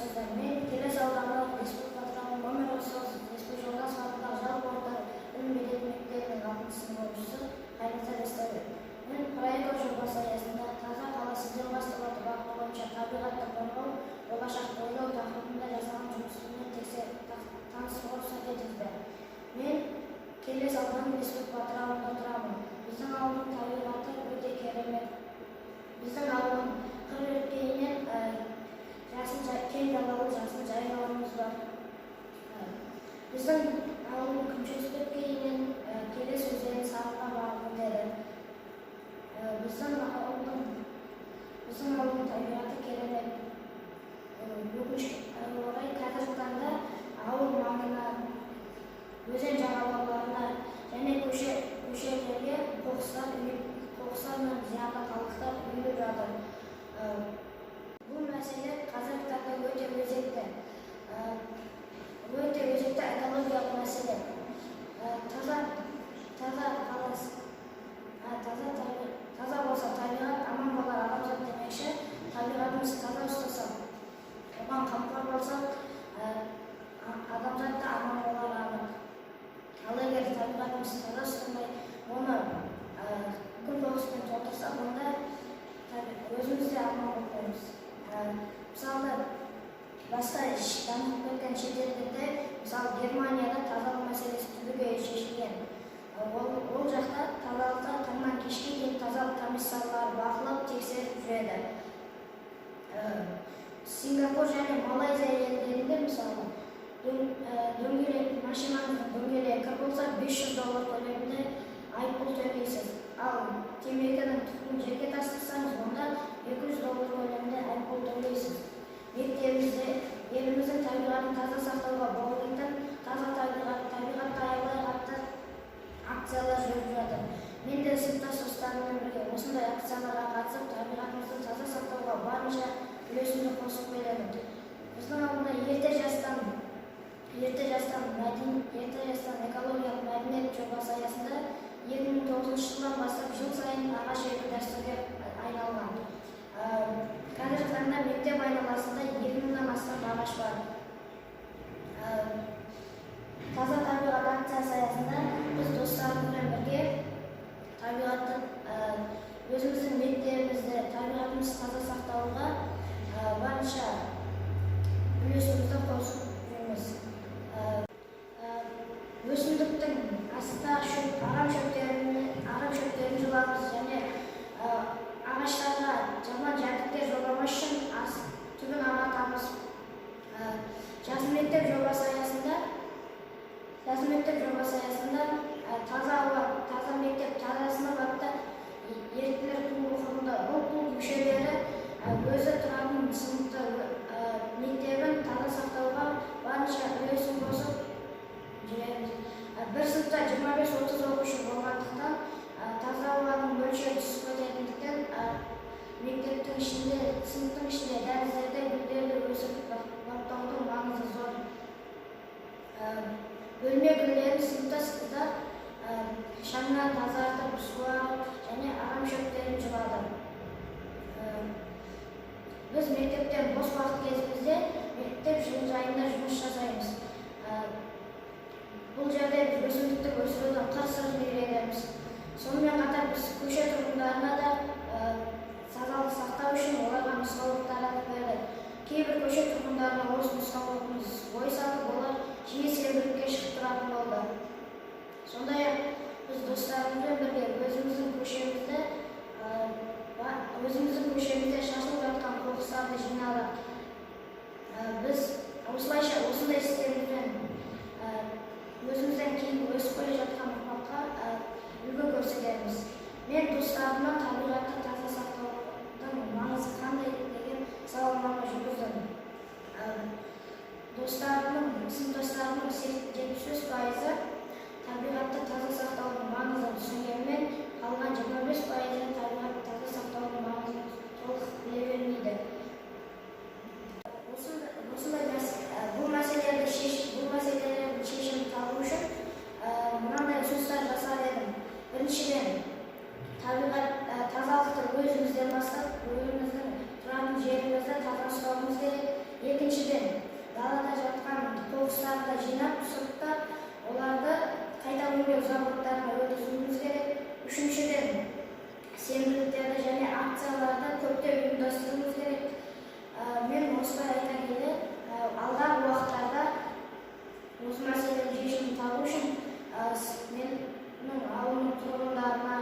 сөздер. Мен келес аудандық республикалық номер 30 республикалық сатыдағы жалпы орта білім беретін мектебінің 6 сынып оқушысы Қайрат Естәбек. Мен проект жобасы аясында Таза қаласында басталатын бағыт бойынша табиғатты қорғау, болашақты ойлау тақырыбында жасалған жұмысымен танысуға рұқсат етілді. Мен келес ауданының республикалық ауылында тұрамын. Біздің ауылдың табиғаты өте керемет. Біздің ауылдың қыр өткенінен кең далалы жасыл жайлауымыз бар. Біздің ауылдың күншесі өткенінен келес өзенінің сағына барып өтеді. Біздің ауылдың табиғаты керемет. Өкінішке орай қазіргі таңда ауыл маңына, өзен жағалауларына және көшелерге қоқыстар мен зиянды қалдықтар үйіліп жатыр. Бұл мәселе қазіргі таңда өте өзекті экологиялық мәселе. Таза болса табиғат, аман болар адамзат демекші. Табиғатымыз таза ұстасақ, оған қамқор болсақ, адамзат та аман болар анық. Ал егер табиғатымыз таза ұстамай, оны күл қоқыспен толтырсақ, онда өзіміз де аман болмаймыз. Мысалы, басқа дамып кеткен шетелдерде, мысалы Германияда тазалық мәселесі түбегейлі шешілген. Ол жақта тазалыққа таңнан кешке дейін тазалық комиссарлары бақылап тексеріп жүреді. Сингапур және Малайзия елдерінде мысалы машинаңыздың дөңгелегі кір болса $500 көлемінде айыппұл төлейсіз. Ал темекінің түтінін жерге тастасаңыз, онда $200 көлемінде айыппұл төлейсіз. Мектебімізде еліміздің табиғатын таза сақтауға баулитын таза табиғатты аялайық атты акциялар жүріп жатыр. Мен де сыныптас достарыммен бірге осындай акцияларға қатысып, табиғатымызды таза сақтауға барынша үлесімді қосып келемін. Біздің ауылда ерте жастан экологиялық мәдениет жобасы аясында 2009 жылдан бастап жыл сайын ағаш егу дәстүрге айналған. Қазіргі таңда мектеп айналасында 2000-нан астам ағаш бар. Таза табиғат акциясы аясында біз достарымызбен бірге табиғатты, өзіміздің мектебімізді, табиғатымызды таза сақтауға барынша үлесімізді қосып жүрміз. Өсімдіктің астына арам шөптерін жұламыз және ағаштарға жаман жәндіктер жоламас үшін түбін ағатамыз. Жасыл мектеп жобасы аясында таза ауа, таза мектеп, таза сынып атты еріктілер клубы құрылды. Бұл клуб мүшелері өзі тұратын сыныпты мектебін таза сақтауға барынша үлесін қосып жүреміз. Бір сыныпта 25-30 оқушы болғандықтан таза ауаның мөлшері түсіп кететіндіктен мектептің ішінде, сыныптың ішінде дәліздерде гүлдерді өсіп баптаудың маңызы зор. Бөлме гүлдерін сыныптас қыздар шаңнан тазартып, суарып және арам шөптерін жұлады. Біз мектептен бос уақыт кезімізде мектеп жылыжайында жұмыс жасаймыз. Бұл жерде өсімдікті өсірудің қыр-сырын үйренеміз. Сонымен қатар біз көше тұрғындарына да тазалық сақтау үшін оларға нұсқаулықтар бердік. Кейбір көше тұрғындарына осы нұсқаулығымыз ой салып, олар жиі сенбілікке шығып тұратын болды. Сондай-ақ біз достарымызбен бірге өзіміздің көшемізде шашылып жатқан қоқыстарды жинадық. Біз осылайша осындай істерімізбен өзімізден кейін өсіп келе жатқан ұрпаққа үлгі көрсетеміз. Мен достарыма табиғатты таза сақтаудың маңызы қандай деген сауалнама жүргіздім. Сыныптастарымның 75% табиғатты таза сақтаудың маңызын түсінгенімен, қалған 25% табиғатты таза сақтаудың маңызын толық біле бермейді. автобустарды жинап, сұрыптап, оларды қайта өңдеу заводтарына өткізуіміз керек. Үшіншіден, сенбіліктерді және акцияларды көптеп ұйымдастыруымыз керек. Мен осылай айта келе, алдағы уақыттарда осы мәселенің шешімін табу үшін менің ауылымның тұрғындарына,